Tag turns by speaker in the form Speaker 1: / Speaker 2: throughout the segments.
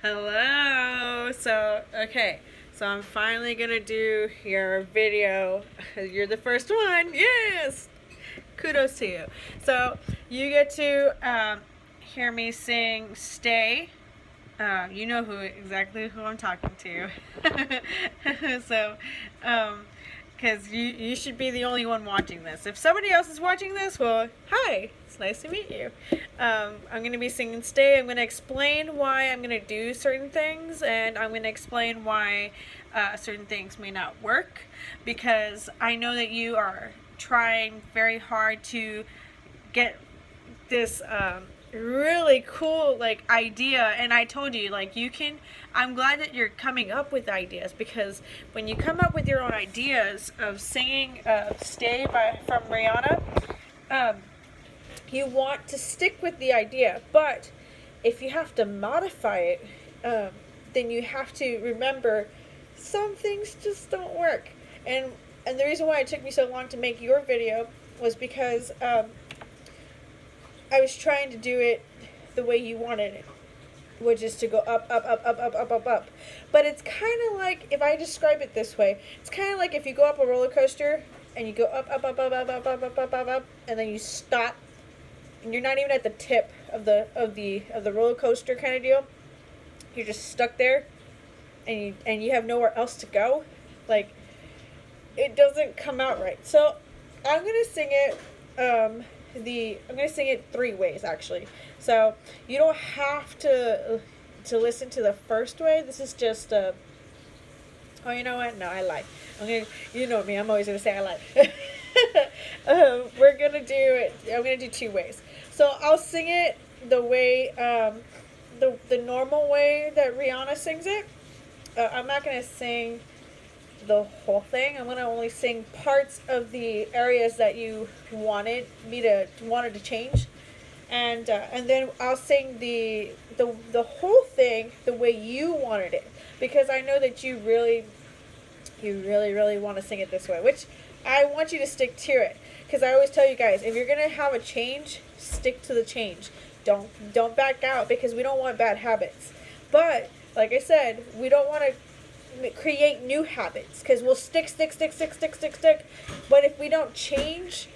Speaker 1: Hello. So I'm finally gonna do your video. You're the first one. Yes. Kudos to you. So you get to hear me sing "Stay." You know exactly who I'm talking to. so, because you should be the only one watching this. If somebody else is watching this, well, hi, it's nice to meet you. I'm going to be singing "Stay." I'm going to explain why I'm going to do certain things, and I'm going to explain why certain things may not work, because I know that you are trying very hard to get this really cool idea, and I told you I'm glad that you're coming up with ideas, because when you come up with your own ideas of singing "Stay" from Rihanna, you want to stick with the idea, but if you have to modify it, then you have to remember some things just don't work. And the reason why it took me so long to make your video was because I was trying to do it the way you wanted it, which is to go up, up, up, up, up, up, up, up. But it's kind of like, if I describe it this way, it's kind of like if you go up a roller coaster and you go up, up, up, up, up, up, up, up, up, up, up, and then you stop, and you're not even at the tip of the roller coaster kind of deal. You're just stuck there, and you have nowhere else to go. Like, it doesn't come out right. So I'm gonna sing it. I'm going to sing it 3 ways, actually. So you don't have to listen to the first way. This is just oh, you know what? No, I lied. You know me. I'm always going to say I lied. We're going to do it. I'm going to do 2 ways. So I'll sing it the way, the normal way that Rihanna sings it. I'm not going to sing the whole thing. I'm gonna only sing parts of the areas that you wanted to change, and then I'll sing the whole thing the way you wanted it, because I know that you really want to sing it this way, which I want you to stick to it, because I always tell you guys, if you're gonna have a change, stick to the change. Don't back out, because we don't want bad habits. But like I said, we don't want to create new habits, because we'll stick. But if we don't change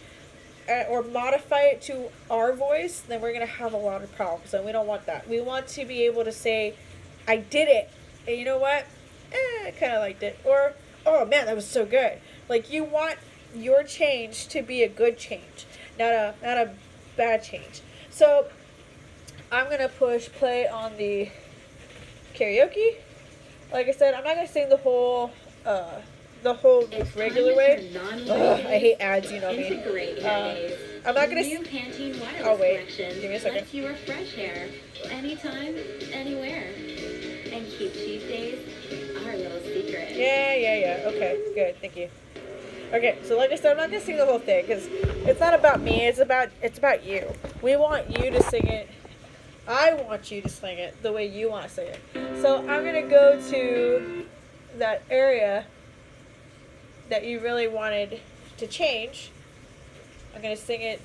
Speaker 1: or modify it to our voice, then we're going to have a lot of problems, and we don't want that. We want to be able to say, I did it, and you know what? I kind of liked it. Or, oh man, that was so good. Like, you want your change to be a good change, not a bad change. So I'm going to push play on the karaoke. Like I said, I'm not going to sing the whole regular way. Ugh, I hate ads, you know me. I'm not going to... Oh, wait. Give me a second.
Speaker 2: Lets you refresh hair anytime, anywhere. And keep cheat days our little secret.
Speaker 1: Yeah. Okay, good. Thank you. Okay, so like I said, I'm not going to sing the whole thing, because it's not about me. It's about you. We want you to sing it. I want you to sing it the way you want to sing it. So I'm going to go to that area that you really wanted to change. I'm going to sing it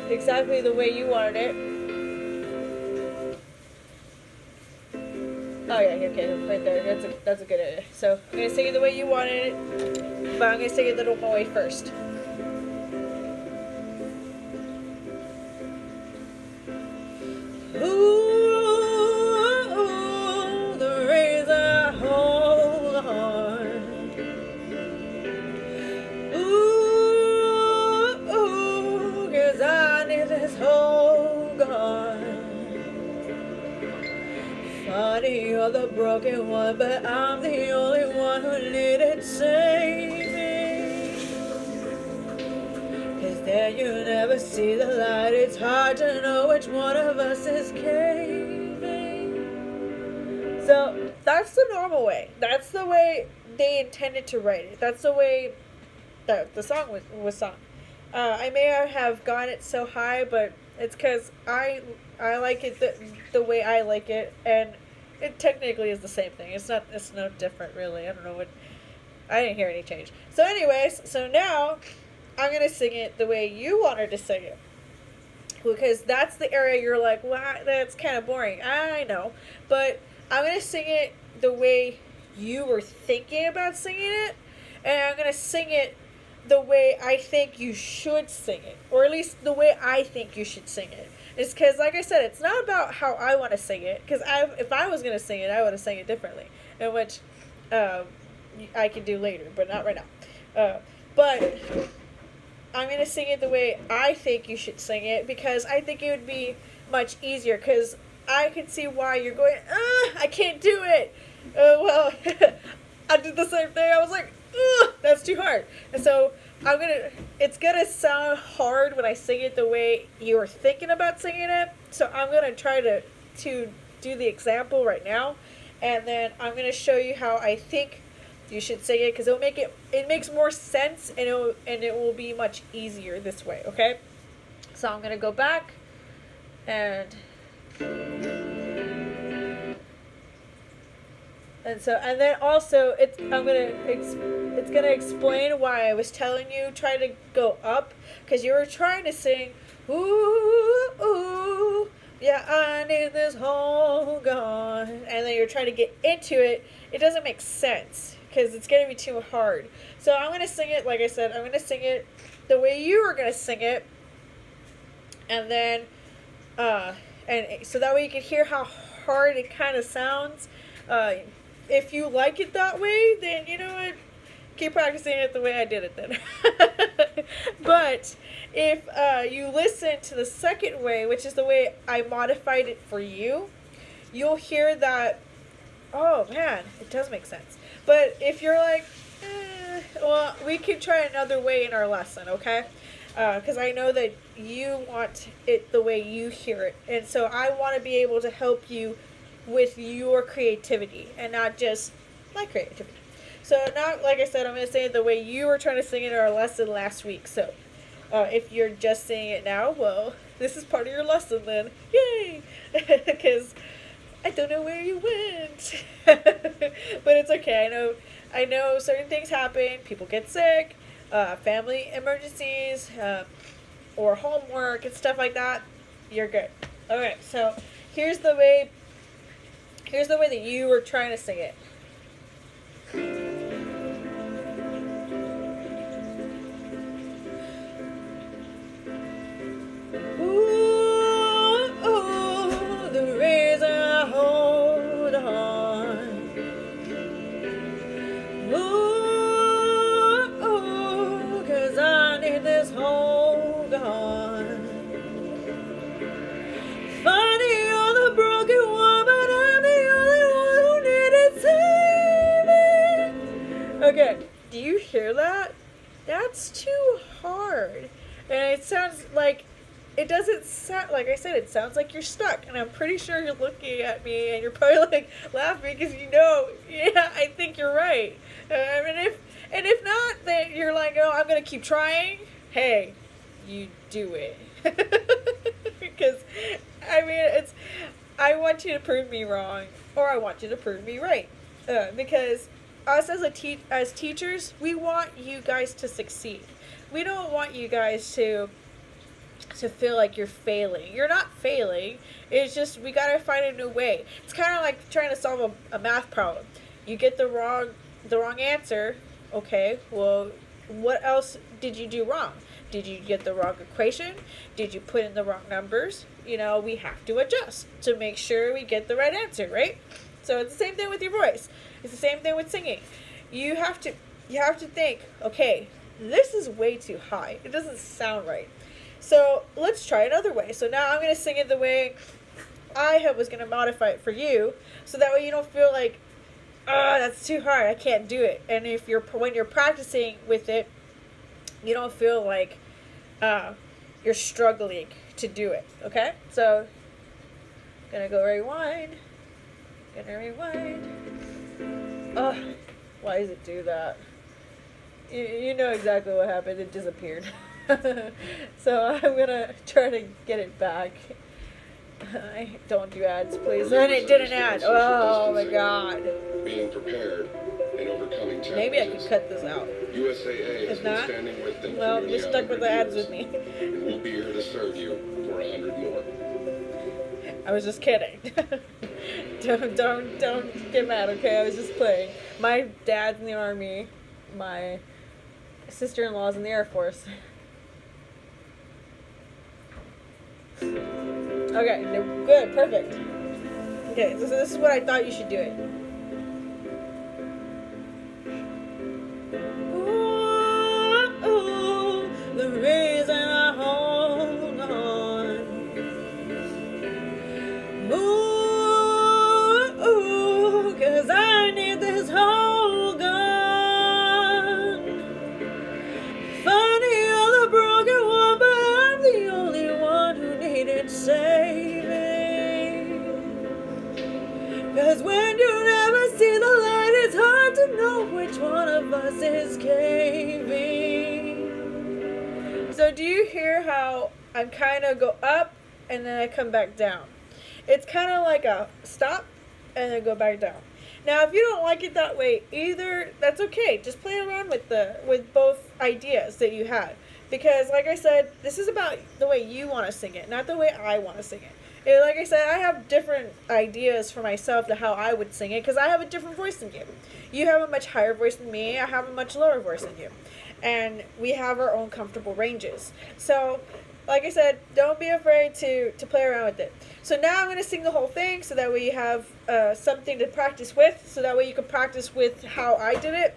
Speaker 1: exactly the way you wanted it. Oh yeah, okay, right there. That's a good area. So I'm going to sing it the way you wanted it, but I'm going to sing it the normal way first. Funny, you're the broken one, but I'm the only one who needed saving. 'Cause then you never see the light. It's hard to know which one of us is caving. So that's the normal way. That's the way they intended to write it. That's the way that the song was sung. I may have gone it so high, but it's because I like it the way I like it, and it technically is the same thing. It's no different, really. I don't know I didn't hear any change. So anyways, so now I'm going to sing it the way you wanted to sing it. Because that's the area you're like, well, that's kind of boring. I know. But I'm going to sing it the way you were thinking about singing it, and I'm going to sing it the way I think you should sing it, or at least the way I think you should sing it. It's because, like I said, it's not about how I want to sing it, because if I was going to sing it, I would have sang it differently, in which I can do later, but not right now. But I'm going to sing it the way I think you should sing it, because I think it would be much easier, because I can see why you're going, I can't do it. Well, I did the same thing. I was like, that's too hard. And so it's going to sound hard when I sing it the way you were thinking about singing it. So I'm going to try to do the example right now. And then I'm going to show you how I think you should sing it, because it makes more sense, and it will be much easier this way, okay? So I'm going to go back and then also it's gonna explain why I was telling you try to go up, because you were trying to sing ooh ooh yeah, I need this whole gone, and then you're trying to get into it. It doesn't make sense because it's gonna be too hard. So I'm gonna sing it, like I said, I'm gonna sing it the way you were gonna sing it, and then and so that way you can hear how hard it kind of sounds. If you like it that way, then you know what? Keep practicing it the way I did it then. But if you listen to the second way, which is the way I modified it for you, you'll hear that, oh man, it does make sense. But if you're like, well, we can try another way in our lesson, okay? Because I know that you want it the way you hear it. And so I want to be able to help you with your creativity and not just my creativity. So now, like I said, I'm going to say it the way you were trying to sing it in our lesson last week. So if you're just saying it now, well, this is part of your lesson then. Yay! Because I don't know where you went. But it's okay. I know certain things happen. People get sick, family emergencies, or homework and stuff like that. You're good. Okay, so here's the way that you were trying to sing it. Ooh, ooh, the reason I hold on. Ooh, ooh, 'cause I need this hold on. Funny, you're the broken one, but I'm the only one who needed saving. Okay, do you hear that? That's too hard. And it sounds like, it doesn't sound, like I said, it sounds like you're stuck. And I'm pretty sure you're looking at me and you're probably like laughing because you know, yeah, I think you're right. And if not, then you're like, oh, I'm going to keep trying. Hey, you do it. Because, I mean, I want you to prove me wrong, or I want you to prove me right. Because us as teachers, we want you guys to succeed. We don't want you guys to feel like you're failing. You're not failing. It's just we gotta find a new way. It's kind of like trying to solve a math problem. You get the wrong answer. Okay, well, what else did you do wrong? Did you get the wrong equation? Did you put in the wrong numbers? You know, we have to adjust to make sure we get the right answer, right? So it's the same thing with your voice. It's the same thing with singing. You have to think, okay, this is way too high. It doesn't sound right. So let's try another way. So now I'm going to sing it the way I was going to modify it for you, so that way you don't feel like, that's too hard, I can't do it. And when you're practicing with it, you don't feel like you're struggling to do it. Okay? So gonna go rewind. Oh, why does it do that? You know exactly what happened. It disappeared. So I'm gonna try to get it back. Don't do ads, please. And it did an ad. Oh my god.
Speaker 3: Being prepared and overcoming challenges.
Speaker 1: Maybe I could cut this out.
Speaker 3: USAA has
Speaker 1: If
Speaker 3: been
Speaker 1: not,
Speaker 3: standing with them
Speaker 1: well,
Speaker 3: for
Speaker 1: you're
Speaker 3: nearly
Speaker 1: stuck with the
Speaker 3: 100
Speaker 1: ads
Speaker 3: years,
Speaker 1: with me.
Speaker 3: and we'll be here to serve you for 100 more.
Speaker 1: I was just kidding. Don't get mad, okay? I was just playing. My dad's in the army. My sister-in-law's in the Air Force. Okay, good, perfect. Okay, so this is what I thought you should do it. Ooh, the reason I hold on. Ooh, 'cause I need this whole gun. Funny, you're the broken one, but I'm the only one who needed saving. 'Cause when you never see the light, it's hard to know which one of us is caving. So do you hear how I'm kind of go up and then I come back down? It's kind of like a stop and then go back down. Now, if you don't like it that way either, that's okay. Just play around with both ideas that you had. Because, like I said, this is about the way you want to sing it, not the way I want to sing it. And like I said, I have different ideas for myself to how I would sing it because I have a different voice than you. You have a much higher voice than me. I have a much lower voice than you. And we have our own comfortable ranges. So, like I said, don't be afraid to play around with it. So now I'm going to sing the whole thing so that way you have something to practice with. So that way you can practice with how I did it.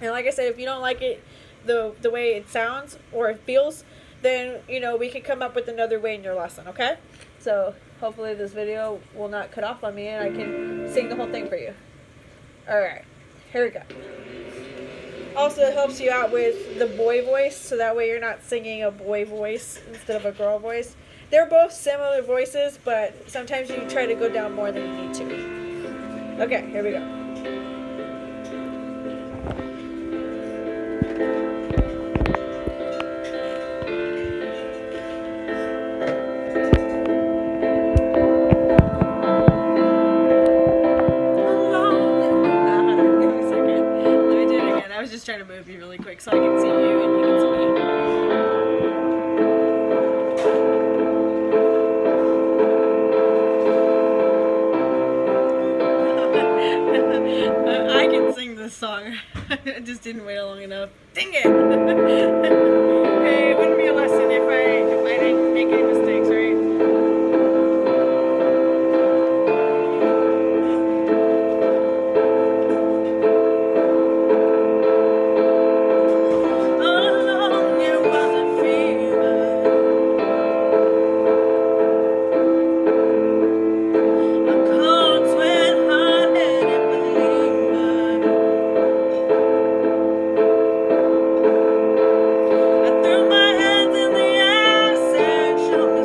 Speaker 1: And like I said, if you don't like it the way it sounds or it feels, then, we can come up with another way in your lesson, okay? So hopefully this video will not cut off on me and I can sing the whole thing for you. Alright, here we go. Also, it helps you out with the boy voice, so that way you're not singing a boy voice instead of a girl voice. They're both similar voices, but sometimes you try to go down more than you need to. Okay, here we go. I was just trying to move you really quick so I can see you and you can see me. I can sing this song. I just didn't wait long enough. Dang it! Hey, it wouldn't be a lesson if I didn't make any mistakes, right? I threw my hands in the air, said, show me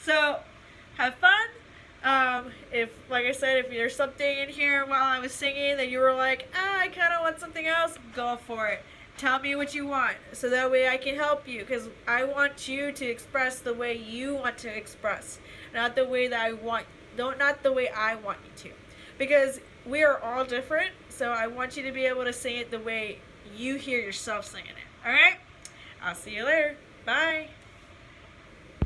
Speaker 1: So, have fun. If, like I said, if there's something in here while I was singing that you were like, I kind of want something else, go for it. Tell me what you want, so that way I can help you, because I want you to express the way you want to express, not the way that not the way I want you to, because we are all different. So I want you to be able to sing it the way you hear yourself singing it. All right? I'll see you later. Bye.